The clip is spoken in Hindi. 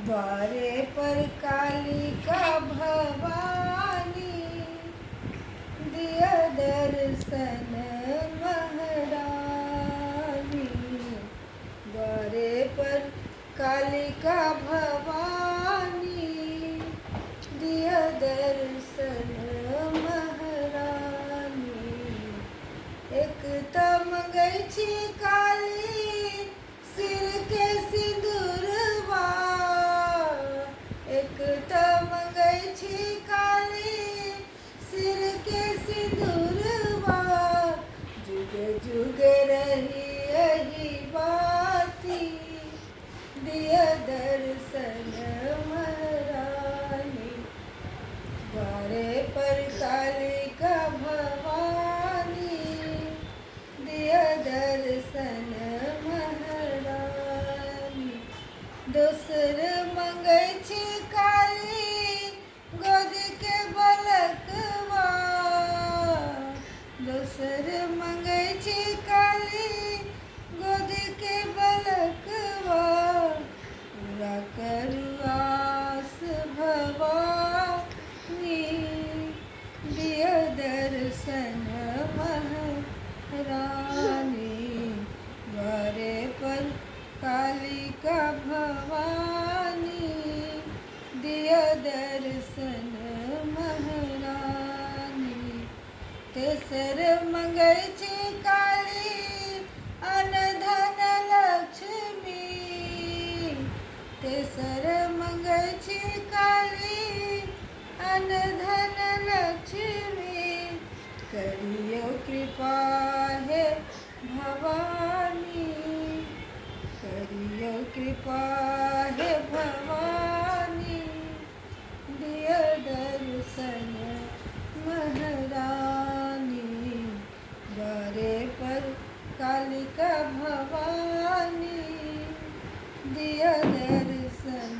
द्वारे पर कालिका भवानी, दिया दर्शन महारानी। द्वारे पर कालिका भवानी, दिया दर्शन महारानी। एक मंगै छी काली, सिर के सिंदूरवा। एक मंगै छी काली, सिर के सिंदूरवा। जुग जुग रही यही बाती, दिया दर्शन महारानी। द्वारे पर कालिका भवानी, दिया दर्शन महारानी। दोसर मंगै छी काली, गोद के बलकवा। दोसर मंगै छी काली, गोद के बलकवा। पूरा करू आस भवानी, दिया दर्शन महारानी। द्वारे पर कालिका भवानी, दिया दर्शन महारानी। तेसर मंगै छी काली, अन्न धन लक्ष्मी। तेसर मंगै छी काली, अन्न धन लक्ष्मी। करियो कृपा हे भवानी, करियो कृपा हे भवानी। दिया दर्शन महारानी। द्वारे पर कालिका भवानी, दिया दर्शन